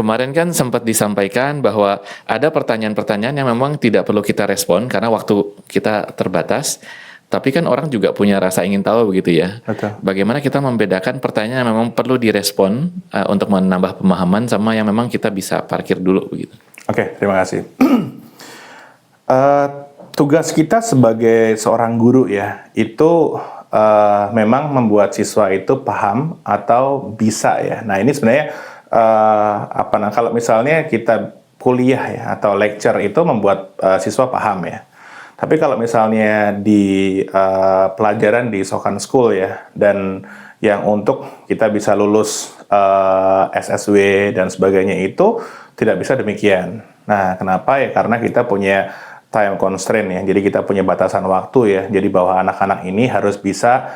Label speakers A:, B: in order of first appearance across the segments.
A: kemarin kan sempat disampaikan bahwa ada pertanyaan-pertanyaan yang memang tidak perlu kita respon karena waktu kita terbatas. Tapi kan orang juga punya rasa ingin tahu begitu ya.
B: Betul.
A: Bagaimana kita membedakan pertanyaan yang memang perlu direspon untuk menambah pemahaman sama yang memang kita bisa parkir dulu begitu.
B: Oke, terima kasih. Tugas kita sebagai seorang guru ya, itu memang membuat siswa itu paham atau bisa ya. Nah ini sebenarnya kalau misalnya kita kuliah ya atau lecture itu membuat siswa paham ya. Tapi kalau misalnya di pelajaran di Sokan School ya, dan yang untuk kita bisa lulus SSW dan sebagainya itu tidak bisa demikian. Nah, kenapa ya? Karena kita punya time constraint ya, jadi kita punya batasan waktu ya. Jadi bahwa anak-anak ini harus bisa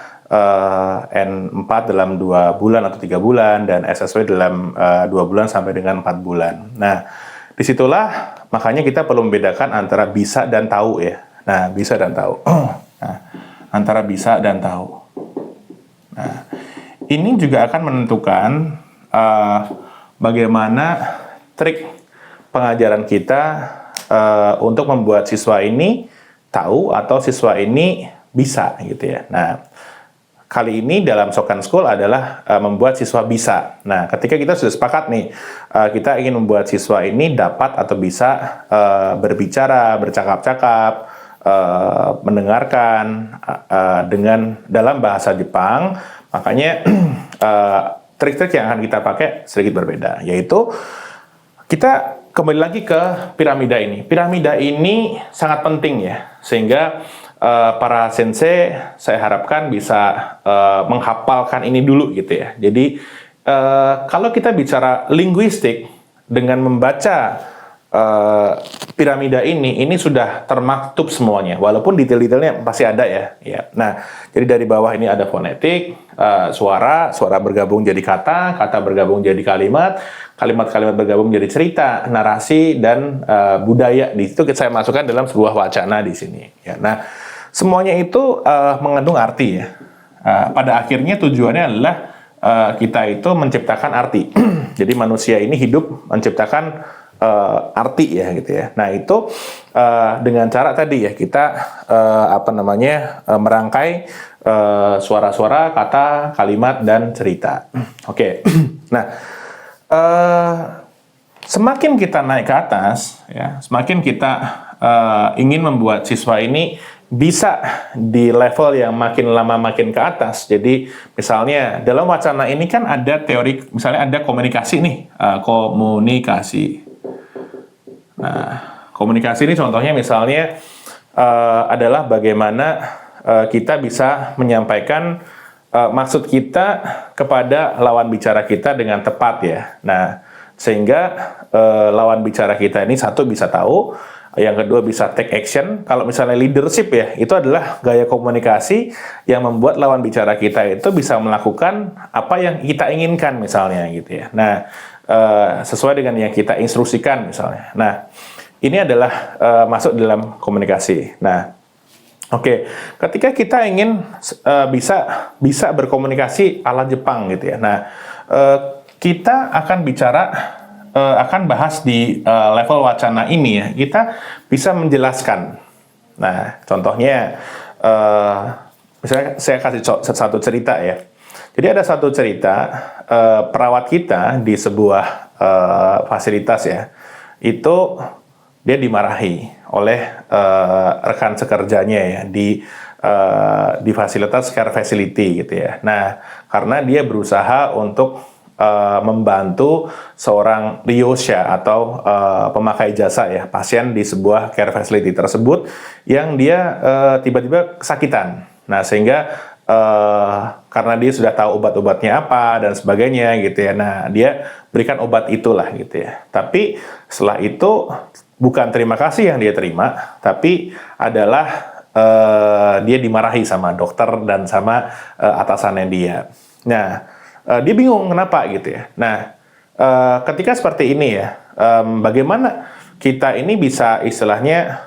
B: N4 dalam 2 bulan atau 3 bulan, dan SSW dalam 2 bulan sampai dengan 4 bulan. Nah, disitulah makanya kita perlu membedakan antara bisa dan tahu ya. Nah, bisa dan tahu. Nah, antara bisa dan tahu. Nah, ini juga akan menentukan bagaimana trik pengajaran kita untuk membuat siswa ini tahu atau siswa ini bisa gitu ya. Nah, kali ini dalam Sokan School adalah membuat siswa bisa. Nah, ketika kita sudah sepakat nih, kita ingin membuat siswa ini dapat atau bisa berbicara, bercakap-cakap, mendengarkan dengan dalam bahasa Jepang, makanya trik-trik yang akan kita pakai sedikit berbeda, yaitu kita kembali lagi ke piramida ini. Piramida ini sangat penting ya, sehingga para sensei saya harapkan bisa menghafalkan ini dulu gitu ya. Jadi kalau kita bicara linguistik dengan membaca piramida ini sudah termaktub semuanya, walaupun detail-detailnya pasti ada ya. Nah, jadi dari bawah ini ada fonetik, suara bergabung jadi kata, kata bergabung jadi kalimat, kalimat bergabung jadi cerita, narasi, dan budaya. Di situ saya masukkan dalam sebuah wacana di sini. Ya. Nah, semuanya itu mengandung arti ya. Pada akhirnya tujuannya adalah kita itu menciptakan arti. Jadi manusia ini hidup menciptakan arti ya gitu ya. Nah itu dengan cara tadi ya kita merangkai suara-suara, kata, kalimat, dan cerita. Oke. Nah semakin kita naik ke atas ya, semakin kita ingin membuat siswa ini bisa di level yang makin lama makin ke atas. Jadi misalnya dalam wacana ini kan ada teori, misalnya ada komunikasi nih, komunikasi. Nah, komunikasi ini contohnya misalnya adalah bagaimana kita bisa menyampaikan maksud kita kepada lawan bicara kita dengan tepat ya. Nah, sehingga lawan bicara kita ini satu bisa tahu, yang kedua bisa take action. Kalau misalnya leadership ya, itu adalah gaya komunikasi yang membuat lawan bicara kita itu bisa melakukan apa yang kita inginkan misalnya gitu ya. Nah, sesuai dengan yang kita instruksikan misalnya. Nah, ini adalah masuk dalam komunikasi. Nah, oke, ketika kita ingin bisa berkomunikasi ala Jepang gitu ya. Nah, kita akan akan bahas di level wacana ini ya. Kita bisa menjelaskan. Nah, contohnya misalnya saya kasih satu cerita ya. Jadi ada satu cerita perawat kita di sebuah fasilitas ya, itu dia dimarahi oleh rekan sekerjanya ya di fasilitas care facility gitu ya. Nah, karena dia berusaha untuk membantu seorang ryosha atau pemakai jasa ya, pasien di sebuah care facility tersebut yang dia tiba-tiba kesakitan. Nah, sehingga karena dia sudah tahu obat-obatnya apa dan sebagainya gitu ya. Nah, dia berikan obat itulah gitu ya. Tapi setelah itu bukan terima kasih yang dia terima, tapi adalah dia dimarahi sama dokter dan sama atasannya dia. Nah, dia bingung kenapa gitu ya. Nah, ketika seperti ini ya, bagaimana kita ini bisa istilahnya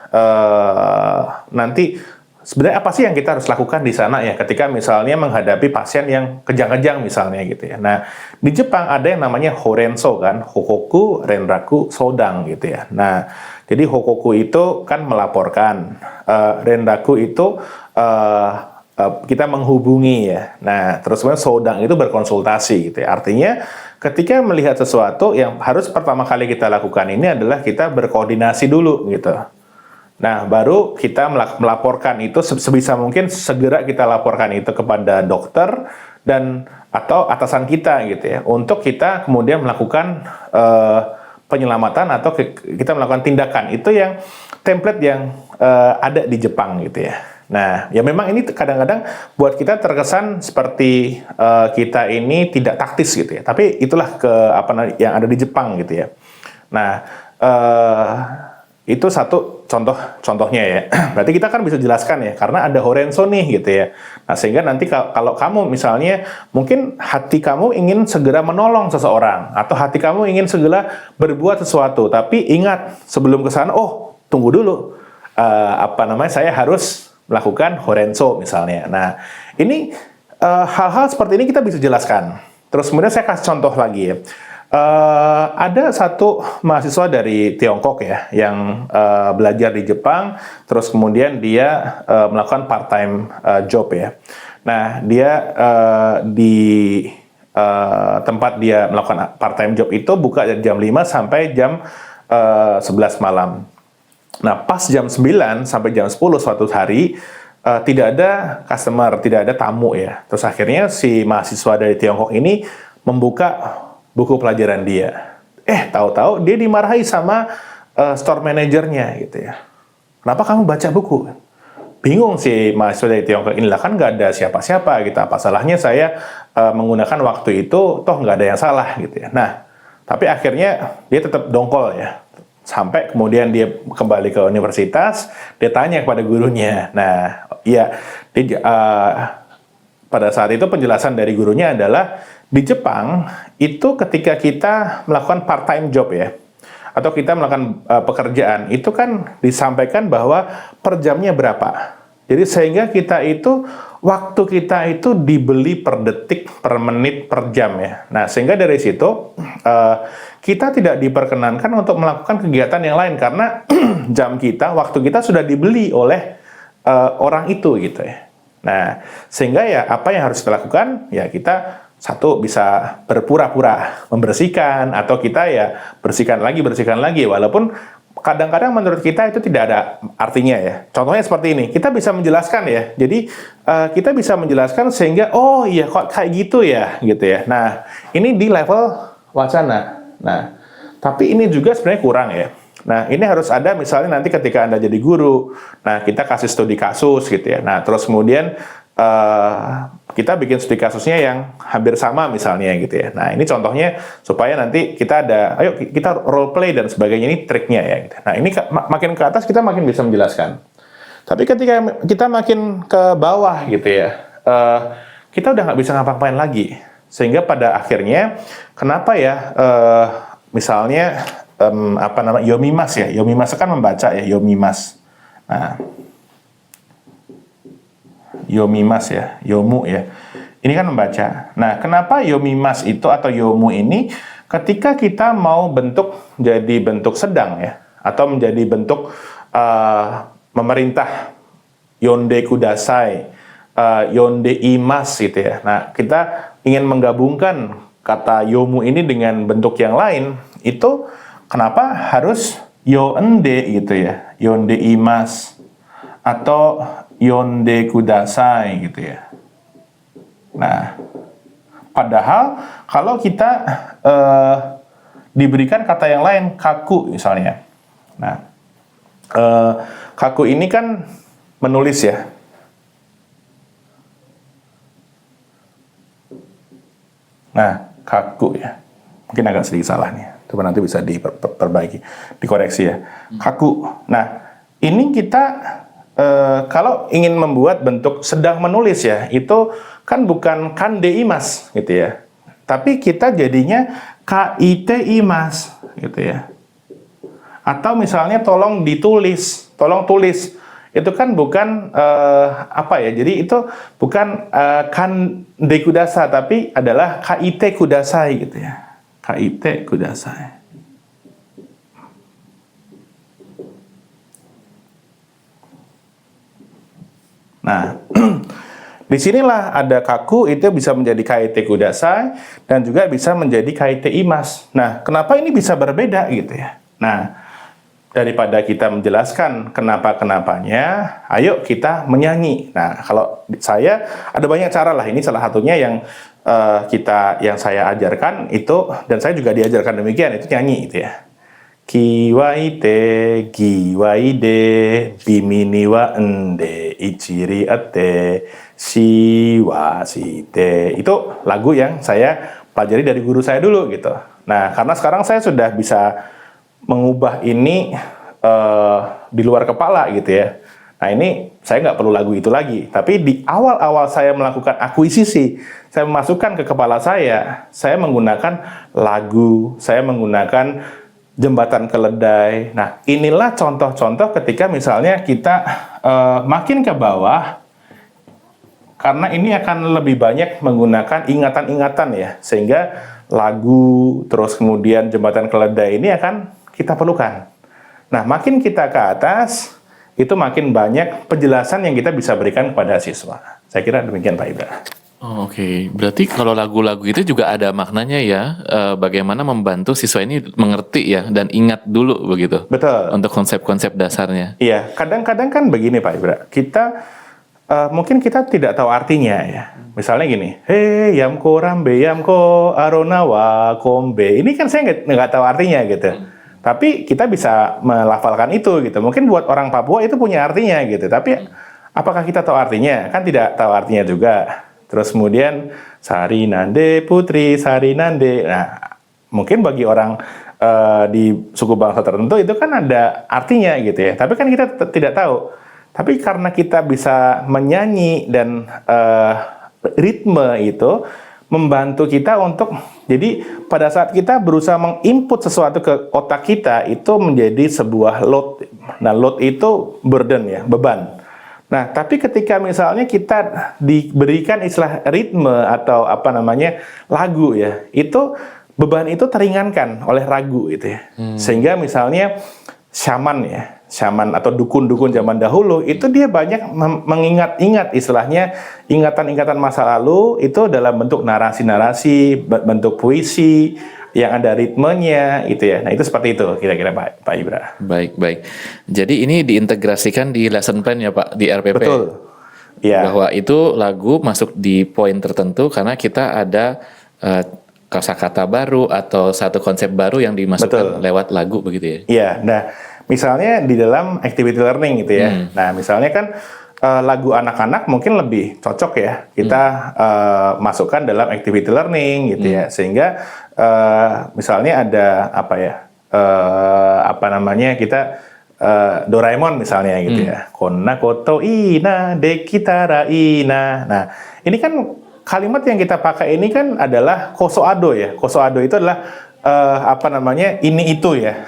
B: nanti sebenarnya apa sih yang kita harus lakukan di sana ya ketika misalnya menghadapi pasien yang kejang-kejang misalnya gitu ya. Nah, di Jepang ada yang namanya Horenso kan, Hokoku, Renraku, Sodang gitu ya. Nah, jadi Hokoku itu kan melaporkan, Renraku itu kita menghubungi ya. Nah, terus kemudian Sodang itu berkonsultasi gitu ya. Artinya ketika melihat sesuatu yang harus pertama kali kita lakukan ini adalah kita berkoordinasi dulu gitu. Nah, baru kita melaporkan itu sebisa mungkin segera kita laporkan itu kepada dokter dan atau atasan kita gitu ya, untuk kita kemudian melakukan penyelamatan atau kita melakukan tindakan. Itu yang template yang ada di Jepang gitu ya. Nah, ya memang ini kadang-kadang buat kita terkesan seperti kita ini tidak taktis gitu ya. Tapi itulah yang ada di Jepang gitu ya. Nah, itu satu contohnya ya. Berarti kita kan bisa jelaskan ya, karena ada Horenso nih gitu ya. Nah, sehingga nanti kalau kamu misalnya mungkin hati kamu ingin segera menolong seseorang atau hati kamu ingin segera berbuat sesuatu, tapi ingat sebelum ke sana, oh tunggu dulu, saya harus melakukan Horenso misalnya. Nah, ini hal-hal seperti ini kita bisa jelaskan. Terus kemudian saya kasih contoh lagi ya. Ada satu mahasiswa dari Tiongkok ya yang belajar di Jepang, terus kemudian dia melakukan part-time job ya. Nah, dia di tempat dia melakukan part-time job itu buka dari jam 5 sampai jam 11 malam. Nah, pas jam 9 sampai jam 10 suatu hari tidak ada customer, tidak ada tamu ya. Terus akhirnya si mahasiswa dari Tiongkok ini membuka buku pelajaran dia. Tahu-tahu dia dimarahi sama store manajernya gitu ya. Kenapa kamu baca buku? Bingung si mahasiswa dari Tiongkok inilah, kan nggak ada siapa-siapa gitu. Apa salahnya saya menggunakan waktu itu, toh nggak ada yang salah gitu ya. Nah, tapi akhirnya dia tetap dongkol ya. Sampai kemudian dia kembali ke universitas, dia tanya kepada gurunya. Nah, ya pada saat itu penjelasan dari gurunya adalah di Jepang itu ketika kita melakukan part-time job ya, atau kita melakukan pekerjaan, itu kan disampaikan bahwa per jamnya berapa. Jadi sehingga waktu kita itu dibeli per detik, per menit, per jam ya. Nah, sehingga dari situ kita tidak diperkenankan untuk melakukan kegiatan yang lain karena jam kita, waktu kita sudah dibeli oleh orang itu gitu ya. Nah, sehingga ya apa yang harus kita lakukan? Ya kita satu bisa berpura-pura membersihkan, atau kita ya bersihkan lagi, walaupun kadang-kadang menurut kita itu tidak ada artinya ya. Contohnya seperti ini, kita bisa menjelaskan ya. Jadi kita bisa menjelaskan sehingga oh iya kok kayak gitu ya gitu ya. Nah, ini di level wacana. Nah, tapi ini juga sebenarnya kurang ya. Nah, ini harus ada misalnya nanti ketika Anda jadi guru, nah kita kasih studi kasus gitu ya. Nah, terus kemudian kita bikin studi kasusnya yang hampir sama misalnya gitu ya. Nah, ini contohnya supaya nanti kita ayo kita role play dan sebagainya, ini triknya ya gitu. Nah, ini makin ke atas kita makin bisa menjelaskan. Tapi ketika kita makin ke bawah gitu ya, kita udah nggak bisa ngapa-ngapain lagi. Sehingga pada akhirnya kenapa ya misalnya Yomimas ya. Yomimas kan membaca ya, Yomimas. Nah, Yomimas ya, Yomu ya. Ini kan membaca. Nah, kenapa Yomimas itu atau Yomu ini ketika kita mau jadi bentuk sedang ya, atau menjadi bentuk memerintah, Yonde kudasai, Yonde imas gitu ya. Nah, kita ingin menggabungkan kata Yomu ini dengan bentuk yang lain, itu kenapa harus Yonde gitu ya, Yonde imas atau Yonde kudasai gitu ya. Nah, padahal kalau kita diberikan kata yang lain, kaku misalnya. Nah, kaku ini kan menulis ya. Nah, kaku ya. Mungkin agak sedikit salah nih. Coba nanti bisa diperbaiki, dikoreksi ya. Kaku. Nah, ini kita kalau ingin membuat bentuk sedang menulis ya, itu kan bukan kande imas gitu ya. Tapi kita jadinya kaite imas gitu ya. Atau misalnya tolong tulis. itu kan bukan apa ya? Jadi itu bukan kande kudasai, tapi adalah kaite kudasai gitu ya. Kaite kudasai. Nah, disinilah ada kaku itu bisa menjadi kaite kudasai dan juga bisa menjadi kaite imas. Nah, kenapa ini bisa berbeda gitu ya? Nah, daripada kita menjelaskan kenapa-kenapanya, ayo kita menyanyi. Nah, kalau saya ada banyak cara lah. Ini salah satunya yang yang saya ajarkan itu, dan saya juga diajarkan demikian, itu nyanyi gitu ya. Kiwaite, giwaide, bimini wa ende, ichiri ate, shiwa shite. Itu lagu yang saya pelajari dari guru saya dulu gitu. Nah, karena sekarang saya sudah bisa mengubah ini di luar kepala gitu ya. Nah, ini saya nggak perlu lagu itu lagi. Tapi di awal-awal saya melakukan akuisisi, saya memasukkan ke kepala saya menggunakan lagu, saya menggunakan jembatan keledai. Nah, inilah contoh-contoh ketika misalnya kita makin ke bawah, karena ini akan lebih banyak menggunakan ingatan-ingatan ya, sehingga lagu, terus kemudian jembatan keledai ini akan kita perlukan. Nah, makin kita ke atas, itu makin banyak penjelasan yang kita bisa berikan kepada siswa. Saya kira demikian Pak Ibra.
A: Oh, oke. Berarti kalau lagu-lagu itu juga ada maknanya ya, bagaimana membantu siswa ini mengerti ya, dan ingat dulu begitu.
B: Betul.
A: Untuk konsep-konsep dasarnya.
B: Iya, kadang-kadang kan begini Pak Ibra, kita mungkin kita tidak tahu artinya ya. Misalnya gini, hey yamko rambe yamko aronawa kombe. Ini kan saya nggak tahu artinya gitu. Tapi kita bisa melafalkan itu gitu. Mungkin buat orang Papua itu punya artinya gitu. Tapi apakah kita tahu artinya? Kan tidak tahu artinya juga. Terus kemudian Sari Nande Putri Sari Nande. Nah, mungkin bagi orang di suku bangsa tertentu itu kan ada artinya gitu ya. Tapi kan kita tidak tahu. Tapi karena kita bisa menyanyi dan ritme itu membantu kita untuk, jadi pada saat kita berusaha menginput sesuatu ke otak kita, itu menjadi sebuah load. Nah, load itu burden ya, beban. Nah, tapi ketika misalnya kita diberikan istilah ritme atau apa namanya lagu ya, itu beban itu teringankan oleh ragu gitu ya. Sehingga misalnya syaman atau dukun-dukun zaman dahulu itu dia banyak mengingat-ingat istilahnya ingatan-ingatan masa lalu itu dalam bentuk narasi-narasi, bentuk puisi yang ada ritmenya gitu ya. Nah, itu seperti itu kira-kira Pak Ibra.
A: Baik. Jadi ini diintegrasikan di lesson plan ya Pak, di RPP.
B: Betul. Ya.
A: Bahwa itu lagu masuk di poin tertentu karena kita ada kosakata baru atau satu konsep baru yang dimasukkan lewat lagu begitu ya.
B: Iya. Nah, misalnya di dalam activity learning gitu ya. Nah, misalnya kan lagu anak-anak mungkin lebih cocok ya kita masukkan dalam activity learning gitu ya, sehingga misalnya ada apa ya, apa namanya, kita Doraemon misalnya gitu ya, konna koto ina dekitara ina. Nah, ini kan kalimat yang kita pakai ini kan adalah kosoado ya. Kosoado itu adalah apa namanya, ini itu ya,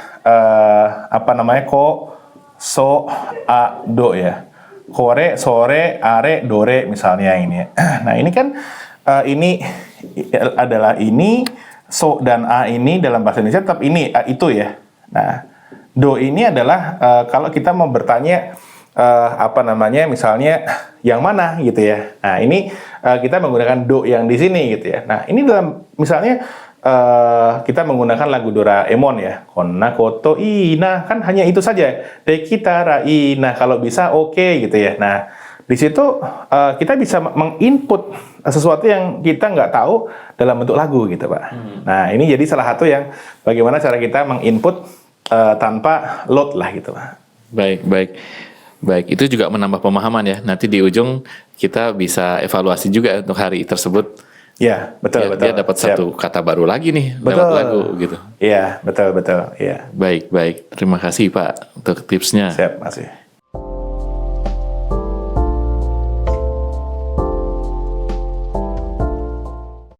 B: apa namanya, ko so a do ya. Kore, sore, are, dore misalnya ini ya. Nah, ini kan ini adalah ini, so dan a ini dalam bahasa Indonesia tetap ini, itu ya. Nah, do ini adalah kalau kita mau bertanya apa namanya, misalnya yang mana gitu ya. Nah, ini kita menggunakan do yang di sini gitu ya. Nah, ini dalam misalnya kita menggunakan lagu Doraemon ya, konna koto ina, kan hanya itu saja, dekitara ina, kalau bisa oke gitu ya. Nah, di situ kita bisa menginput sesuatu yang kita nggak tahu dalam bentuk lagu gitu Pak. Nah, ini jadi salah satu yang bagaimana cara kita menginput tanpa load lah gitu Pak.
A: Baik, itu juga menambah pemahaman ya. Nanti di ujung kita bisa evaluasi juga untuk hari tersebut.
B: Ya, betul.
A: Dia dapat satu kata baru lagi nih lewat lagu gitu.
B: Iya, betul. Iya.
A: Baik. Terima kasih Pak untuk tipsnya.
B: Siap, masih.